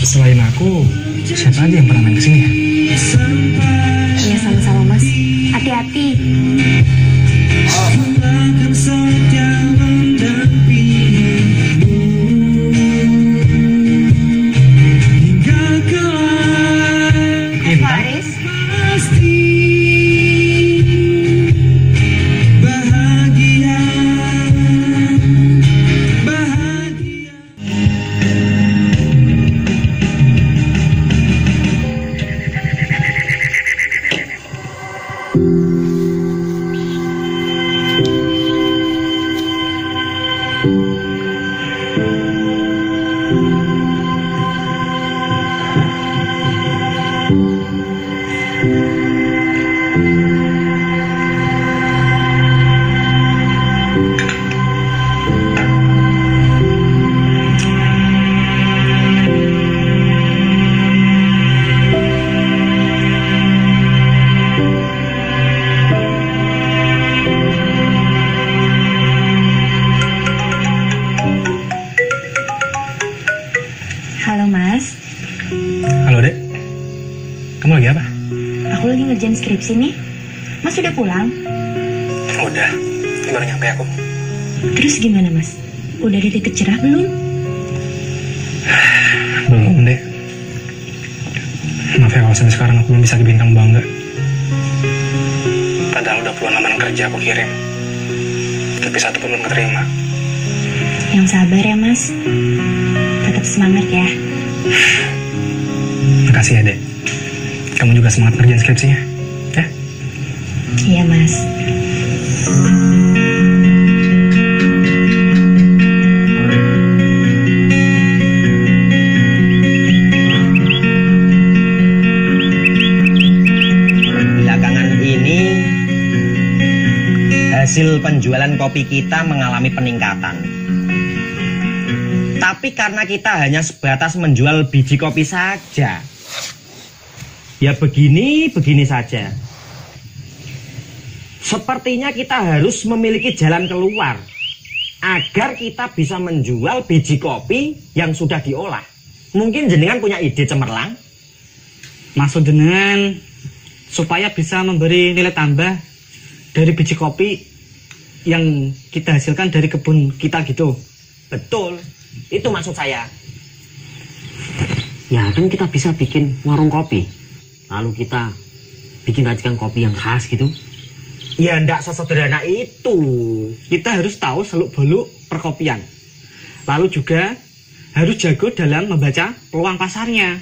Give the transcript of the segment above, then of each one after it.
Selain aku, siapa aja yang pernah main kesini ya? Iya, sama-sama Mas. Hati-hati. Intan? Halo Mas. Halo Dek, kamu lagi apa? Aku lagi ngerjain skripsi nih. Mas udah pulang? Udah, baru nyampe aku. Terus gimana Mas? Udah ada titik cerah belum? Belum Dek. Maaf ya kalau sampai sekarang aku belum bisa bikin kamu bangga. Padahal udah puluhan lamaran kerja aku kirim, tapi satu pun belum keterima. Yang sabar ya Mas. Tetap semangat ya. Makasih ya Dek. Kamu juga semangat kerjaan skripsinya, ya? Iya Mas. Belakangan ini hasil penjualan kopi kita mengalami peningkatan. Tapi karena kita hanya sebatas menjual biji kopi saja, ya begini saja. Sepertinya kita harus memiliki jalan keluar agar kita bisa menjual biji kopi yang sudah diolah. Mungkin jenengan punya ide cemerlang? Maksud jenengan supaya bisa memberi nilai tambah dari biji kopi yang kita hasilkan dari kebun kita gitu. Betul, itu maksud saya. Ya kan kita bisa bikin warung kopi, lalu kita bikin racikan kopi yang khas gitu. Ya ndak sesederhana itu. Kita harus tahu seluk-beluk perkopian. Lalu juga harus jago dalam membaca peluang pasarnya.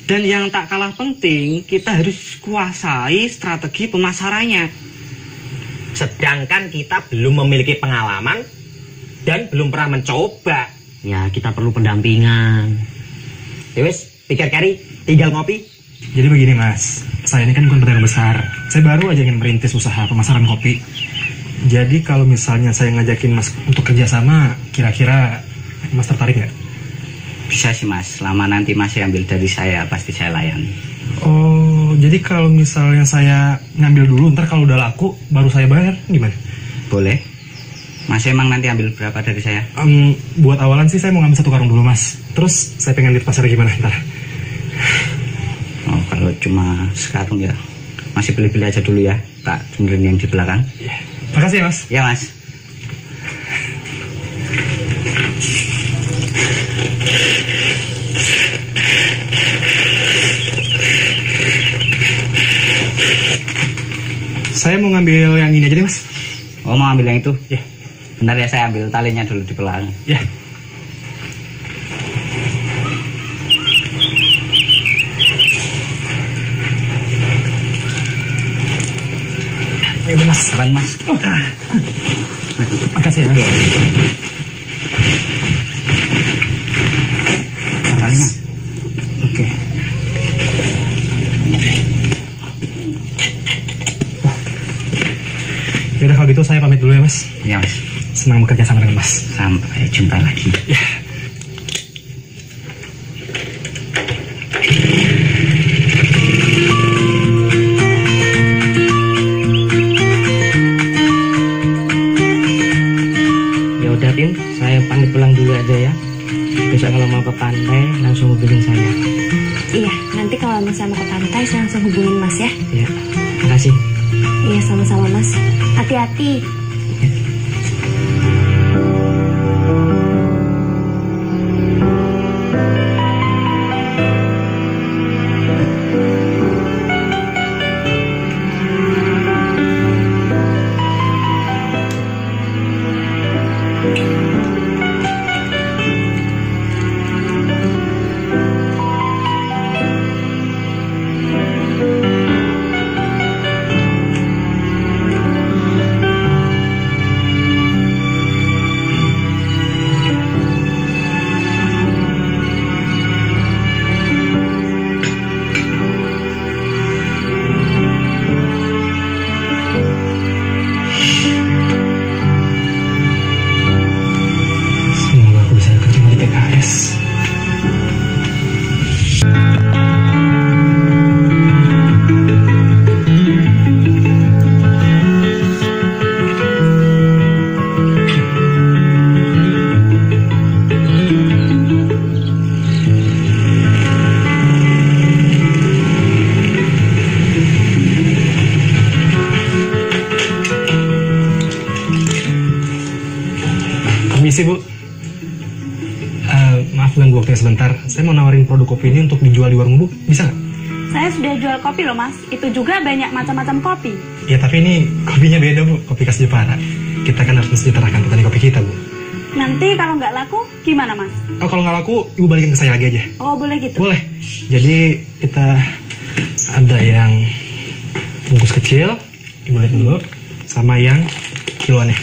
Dan yang tak kalah penting, kita harus kuasai strategi pemasarannya. Sedangkan kita belum memiliki pengalaman dan belum pernah mencoba. Ya kita perlu pendampingan. Yowes, pikir kari, tinggal ngopi. Jadi begini Mas, saya ini kan bukan pedagang besar. Saya baru aja ingin merintis usaha pemasaran kopi. Jadi kalau misalnya saya ngajakin Mas untuk kerjasama, kira-kira Mas tertarik nggak? Bisa sih Mas, selama nanti Mas ambil dari saya, pasti saya layani. Oh, jadi kalau misalnya saya ngambil dulu, ntar kalau udah laku, baru saya bayar, gimana? Boleh. Mas emang nanti ambil berapa dari saya? Buat awalan sih saya mau ngambil 1 karung dulu Mas. Terus saya pengen lihat pasarnya gimana ntar. Oh, kalau cuma sekarang ya masih beli-beli aja dulu ya, tak dengerin yang di belakang. Iya. Makasih ya Mas. Ya Mas. Saya mau ngambil yang ini aja deh Mas. Oh, mau ambil yang itu? Iya. Bentar ya, saya ambil talinya dulu di belakang. Iya. Ayo Mas. Kapan Mas? Makasih ya Mas. Talinya. Oke. Yaudah kalau gitu saya pamit dulu ya Mas. Ya Mas. Senang bekerja sama dengan Mas. Sampai jumpa lagi. Ya. Ya udah Tin, saya pamit pulang dulu aja ya. Besok kalau mau ke pantai langsung hubungin saya. Iya, nanti kalau misalnya mau ke pantai saya langsung hubungin Mas ya. Iya, makasih. Iya, sama-sama Mas. Hati-hati. Permisi Bu, maaf ganggu waktunya sebentar. Saya mau nawarin produk kopi ini untuk dijual di warung Bu, bisa nggak? Saya sudah jual kopi loh Mas, itu juga banyak macam-macam kopi. Ya tapi ini kopinya beda Bu, kopi khas Jepara. Kita kan harus mensejahterakan petani kopi kita Bu. Nanti kalau nggak laku gimana Mas? Oh kalau nggak laku, Ibu balikin ke saya lagi aja. Oh boleh gitu? Boleh. Jadi kita ada yang bungkus kecil, Ibu lihat dulu, sama yang kiloannya.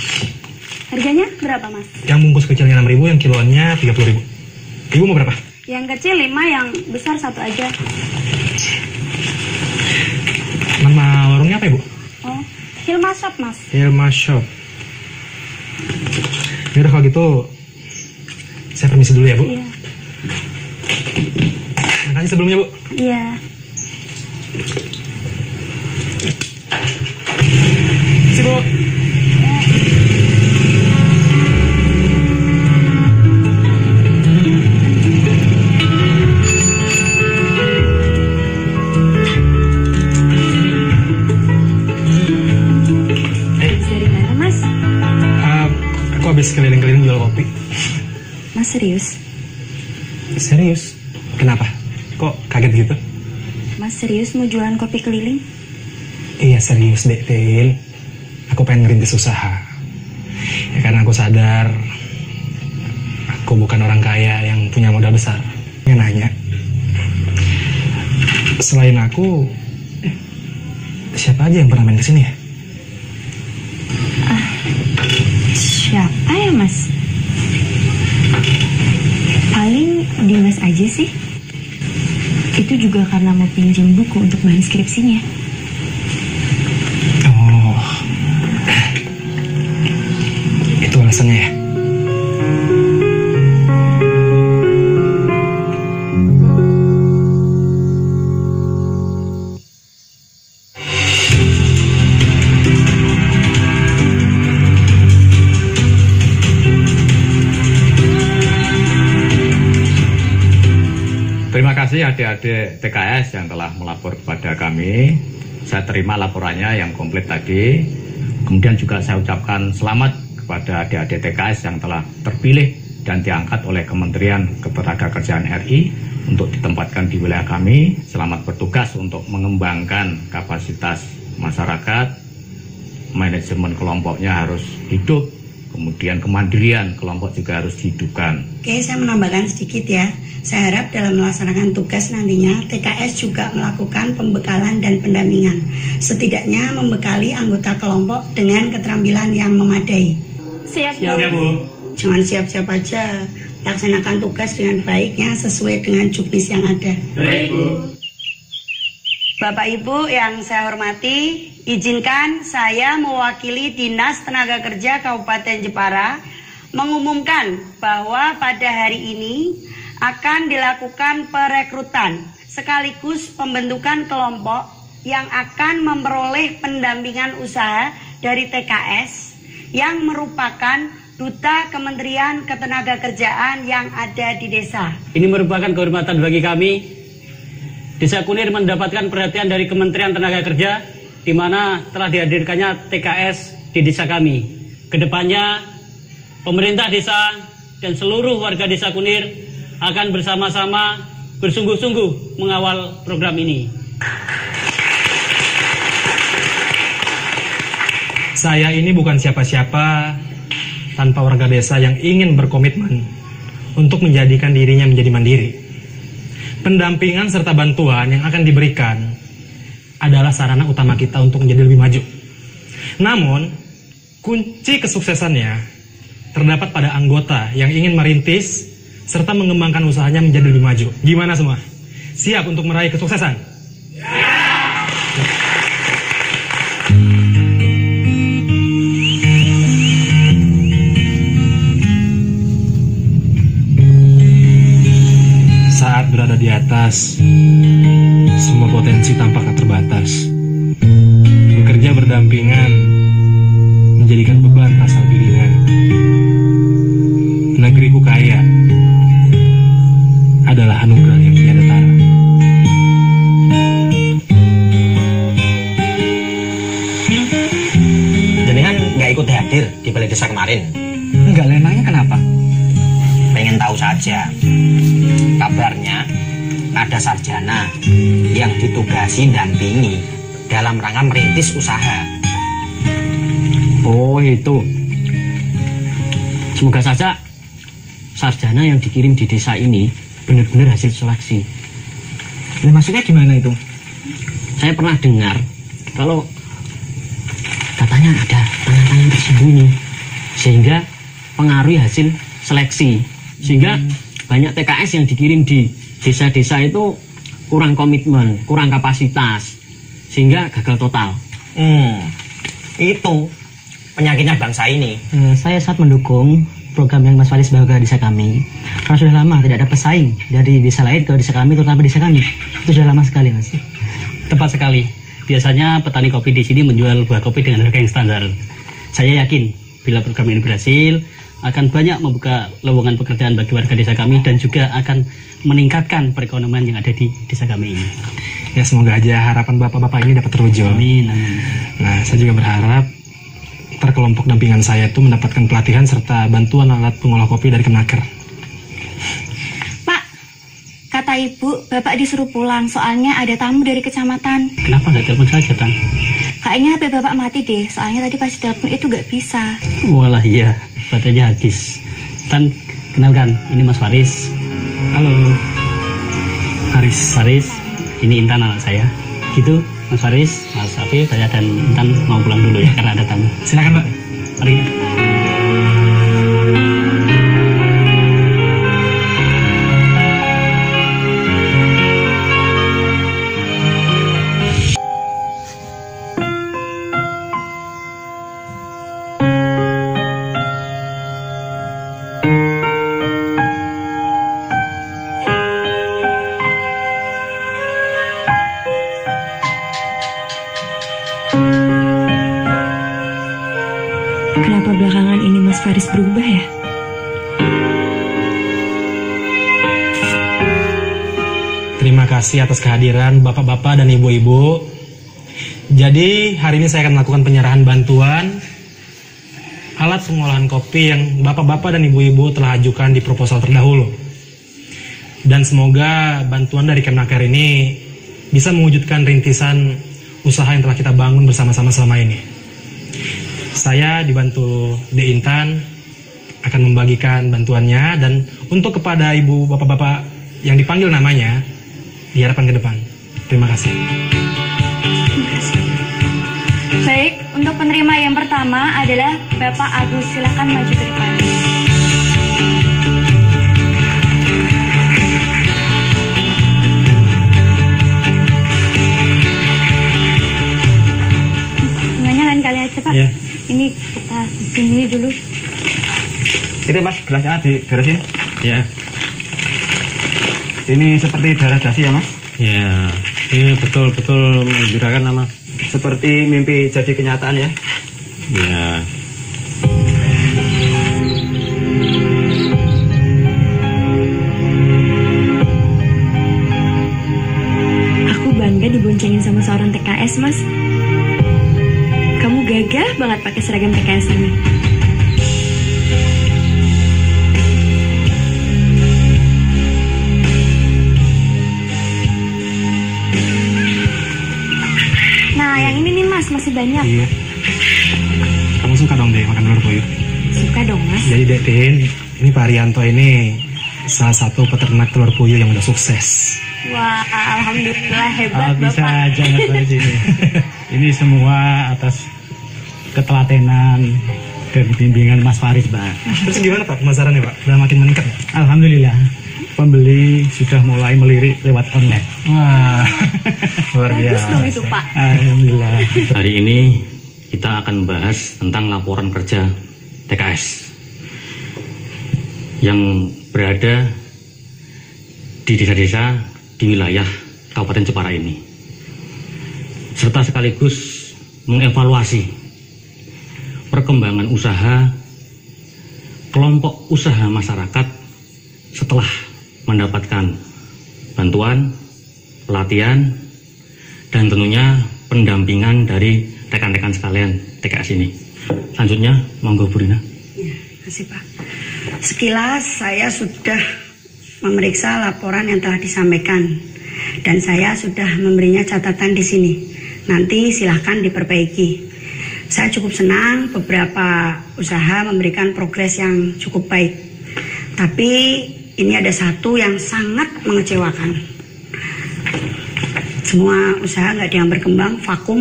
Harganya berapa Mas? Yang bungkus kecilnya 6.000, yang kiloannya 30.000. Ibu mau berapa? Yang kecil 5, yang besar 1 aja. Nama warungnya apa Ibu? Oh, Hilma Shop Mas. Hilma Shop. Yaudah kalau gitu, saya permisi dulu ya Bu. Iya. Makasih sebelumnya Bu. Iya. Permisi Bu. Dari mana Mas? Aku habis keliling-keliling jual kopi. Mas serius? Serius? Kenapa? Kok kaget gitu? Mas serius mau jualan kopi keliling? Iya serius deh, Tin. Aku pengen ngerintis usaha. Ya karena aku sadar aku bukan orang kaya yang punya modal besar. Yang nanya, selain aku, siapa aja yang pernah main kesini ya? Siapa ya Mas? Paling Dimas aja sih. Itu juga karena mau pinjam buku untuk bahan skripsinya. Oh, itu alasannya ya? Terima kasih adik-adik TKS yang telah melapor kepada kami. Saya terima laporannya yang komplit tadi. Kemudian juga saya ucapkan selamat kepada adik-adik TKS yang telah terpilih dan diangkat oleh Kementerian Ketenagakerjaan RI untuk ditempatkan di wilayah kami. Selamat bertugas untuk mengembangkan kapasitas masyarakat. Manajemen kelompoknya harus hidup. Kemudian kemandirian kelompok juga harus dihidupkan. Oke, saya menambahkan sedikit ya. Saya harap dalam melaksanakan tugas nantinya TKS juga melakukan pembekalan dan pendampingan. Setidaknya membekali anggota kelompok dengan keterampilan yang memadai. Siap Bu. Jangan siap-siap aja. Laksanakan tugas dengan baiknya sesuai dengan juknis yang ada. Baik Bu. Bapak Ibu yang saya hormati, izinkan saya mewakili Dinas Tenaga Kerja Kabupaten Jepara mengumumkan bahwa pada hari ini akan dilakukan perekrutan sekaligus pembentukan kelompok yang akan memperoleh pendampingan usaha dari TKS yang merupakan Duta Kementerian Ketenagakerjaan yang ada di desa. Ini merupakan kehormatan bagi kami. Desa Kunir mendapatkan perhatian dari Kementerian Tenaga Kerja, di mana telah dihadirkannya TKS di desa kami. Kedepannya, pemerintah desa dan seluruh warga desa Kunir akan bersama-sama bersungguh-sungguh mengawal program ini. Saya ini bukan siapa-siapa tanpa warga desa yang ingin berkomitmen untuk menjadikan dirinya menjadi mandiri. Pendampingan serta bantuan yang akan diberikan adalah sarana utama kita untuk menjadi lebih maju. Namun, kunci kesuksesannya terdapat pada anggota yang ingin merintis serta mengembangkan usahanya menjadi lebih maju. Gimana semua? Siap untuk meraih kesuksesan? Saat berada di atas, semua potensi tampak tak terbatas. Bekerja berdampingan menjadikan beban rasa lebih ringan. Negeriku kaya adalah anugerah yang tiada tara. Jenengan nggak ikut hadir di balai desa kemarin? Enggak, emangnya kenapa? Pengen tahu saja. Kabarnya ada sarjana yang ditugasi dampingi dalam rangka merintis usaha. Oh itu. Semoga saja sarjana yang dikirim di desa ini benar-benar hasil seleksi. Maksudnya gimana itu? Saya pernah dengar kalau katanya ada tangan-tangan tersembunyi sehingga pengaruhi hasil seleksi, sehingga banyak TKS yang dikirim di desa-desa itu kurang komitmen, kurang kapasitas, sehingga gagal total. Itu penyakitnya bangsa ini. Saya sangat mendukung program yang Mas Faris bawa ke desa kami. Karena sudah lama tidak ada pesaing dari desa lain ke desa kami, terutama desa kami. Itu sudah lama sekali, Mas. Tepat sekali. Biasanya petani kopi di sini menjual buah kopi dengan harga yang standar. Saya yakin bila program ini berhasil, akan banyak membuka lowongan pekerjaan bagi warga desa kami dan juga akan meningkatkan perekonomian yang ada di desa kami ini. Ya, semoga aja harapan bapak-bapak ini dapat terwujud. Amin, amin. Nah, saya juga berharap kelompok dampingan saya itu mendapatkan pelatihan serta bantuan alat pengolah kopi dari Kemenaker. Pak, kata ibu, bapak disuruh pulang soalnya ada tamu dari kecamatan. Kenapa nggak telepon saja, Tan? Kayaknya HP bapak mati deh, soalnya tadi pas telepon itu nggak bisa. Walah iya, baterainya habis. Tan, kenalkan, ini Mas Faris. Halo. Faris, ini Intan anak saya. Gitu, Mas Faris, Mas Afif, saya dan Intan mau pulang dulu ya karena ada tamu. Silakan, Pak. Mari. Kenapa belakangan ini Mas Faris berubah ya? Terima kasih atas kehadiran bapak-bapak dan ibu-ibu. Jadi hari ini saya akan melakukan penyerahan bantuan alat pengolahan kopi yang bapak-bapak dan ibu-ibu telah ajukan di proposal terdahulu. Dan semoga bantuan dari Kemenaker ini bisa mewujudkan rintisan usaha yang telah kita bangun bersama-sama selama ini. Saya dibantu De Intan akan membagikan bantuannya, dan untuk kepada ibu bapak-bapak yang dipanggil namanya diharapkan ke depan. Terima kasih. Baik, untuk penerima yang pertama adalah Bapak Agus. Silakan maju ke depan. Bunganya lain kali aja, Pak. Ya. Ini kita sini dulu. Ini Mas, gelasnya diberesin. Ya. Ini seperti darah dasi ya Mas? Ya, ini betul-betul menggembirakan Mas. Seperti mimpi jadi kenyataan ya? Ya. Bagus, Mas. Kamu gagah banget pakai seragam TKS ini. Nah, yang ini nih Mas, masih banyak. Iya. Kamu suka dong deh makan telur puyuh? Suka dong, Mas. Jadi Dek Tin, ini Pak Arianto ini salah satu peternak telur puyuh yang udah sukses. Wah, alhamdulillah hebat Bisa Bapak. aja dari sini. Ini semua atas ketelatenan dan bimbingan Mas Faris, Pak. Terus gimana Pak pemasarannya Pak? Udah makin meningkat? Alhamdulillah, pembeli sudah mulai melirik lewat online. Wah, luar Bagus biasa. dong itu Pak. Alhamdulillah. Hari ini kita akan membahas tentang laporan kerja TKS yang berada di desa-desa di wilayah Kabupaten Jepara ini, serta sekaligus mengevaluasi perkembangan usaha kelompok usaha masyarakat setelah mendapatkan bantuan, pelatihan, dan tentunya pendampingan dari rekan-rekan sekalian TKS ini. Selanjutnya, monggo Bu Rina. Ya, terima kasih Pak. Sekilas saya sudah memeriksa laporan yang telah disampaikan dan saya sudah memberinya catatan di sini. Nanti silahkan diperbaiki. Saya cukup senang beberapa usaha memberikan progres yang cukup baik. Tapi ini ada satu yang sangat mengecewakan. Semua usaha nggak ada yang berkembang, vakum.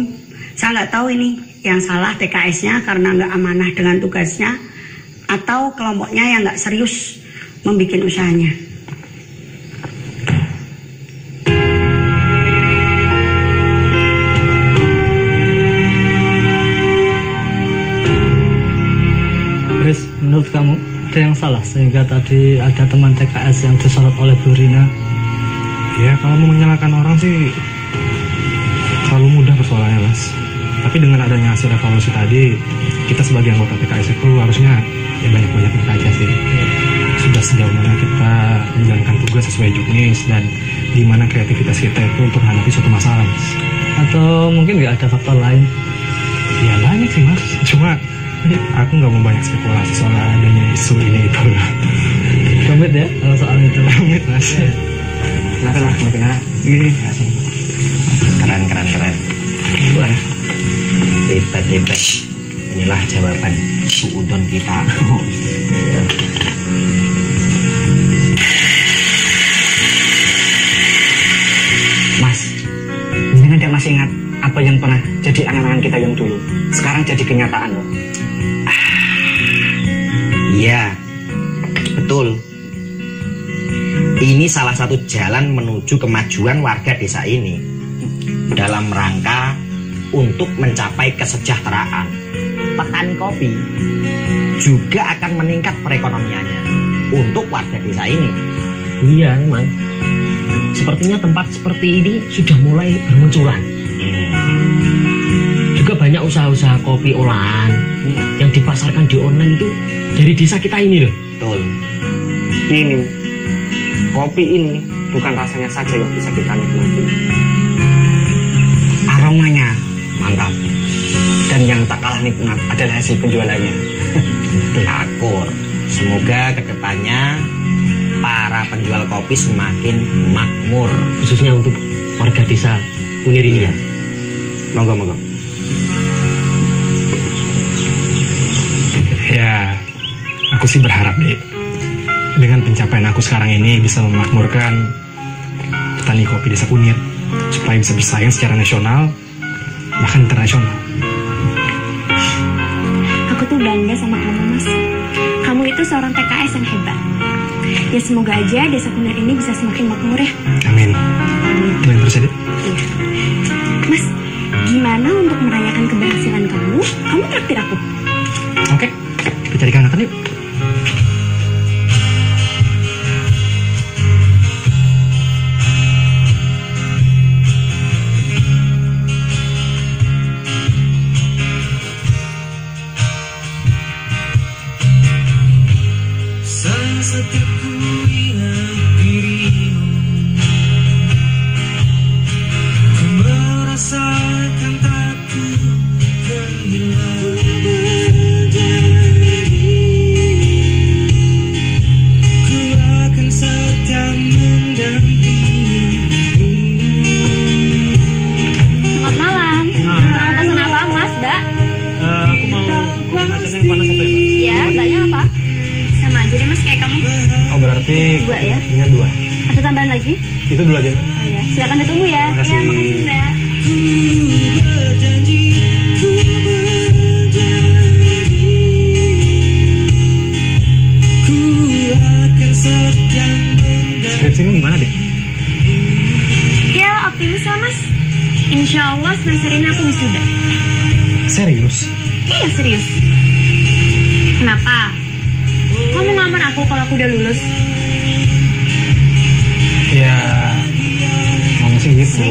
Saya nggak tahu ini yang salah TKS-nya karena nggak amanah dengan tugasnya, atau kelompoknya yang nggak serius membuat usahanya. Chris, menurut kamu ada yang salah sehingga tadi ada teman TKS yang disorot oleh Bu Rina? Ya kalau mau menyalahkan orang sih terlalu mudah persoalannya Mas. Tapi dengan adanya hasil evaluasi tadi, kita sebagai anggota TKS itu harusnya ya banyak-banyak aja sih. Sudah sejauh mana kita menjalankan tugas sesuai juknis dan di mana kreativitas kita itu untuk menghadapi suatu masalah Mas. Atau mungkin nggak ada faktor lain? Ya banyak sih Mas, cuma aku nggak mau banyak spekulasi soal adanya isu ini itu. Komit ya kalau soal itu. Komit Mas. Kenapa lah, kenapa? Ini Keren. Gimana? Hebat. Inilah jawaban suudon kita. Mas, ini dia masih ingat apa yang pernah jadi angan-angan kita yang dulu. Sekarang jadi kenyataan loh. Iya, betul. Ini salah satu jalan menuju kemajuan warga desa ini dalam rangka untuk mencapai kesejahteraan. Petani kopi juga akan meningkat perekonomiannya untuk warga desa ini. Iya, memang. Sepertinya tempat seperti ini sudah mulai bermunculan. Juga banyak usaha-usaha kopi olahan yang dipasarkan di online itu dari desa kita ini loh. Betul. Ini, kopi ini bukan rasanya saja yang bisa kita nikmati. Aromanya mantap. Dan yang tak kalah nikmat adalah hasil penjualannya. Akur. Semoga kedepannya para penjual kopi semakin makmur. Khususnya untuk warga desa Kunir ini ya. Monggo. ya aku sih berharap deh dengan pencapaian aku sekarang ini bisa memakmurkan petani kopi desa Kunir supaya bisa bersaing secara nasional bahkan internasional. Aku tuh bangga sama kamu, Mas. Kamu itu seorang TKS yang hebat. Ya semoga aja desa Kunir ini bisa semakin makmur ya. Amin. Doain terus ya, Dek. Iya. Mas, gimana untuk merayakan keberhasilan kamu? Kamu traktir aku. Oke, kita cari kangen yuk. Setiap ku ingat dirimu, ku merasakan Berarti 2 ya? Ini 2. Ada tambahan lagi? Itu dulu aja. Oh ya, silakan ditunggu ya. Terima kasih. Ya, makasih Mbak. Skripsimu gimana deh? Ya, optimis lah Mas. Insya Allah semester ini aku wisuda. Serius? Iya, serius. Kenapa? Kamu ngelamar aku kalau aku udah lulus? Ya, ngomong sih gitu.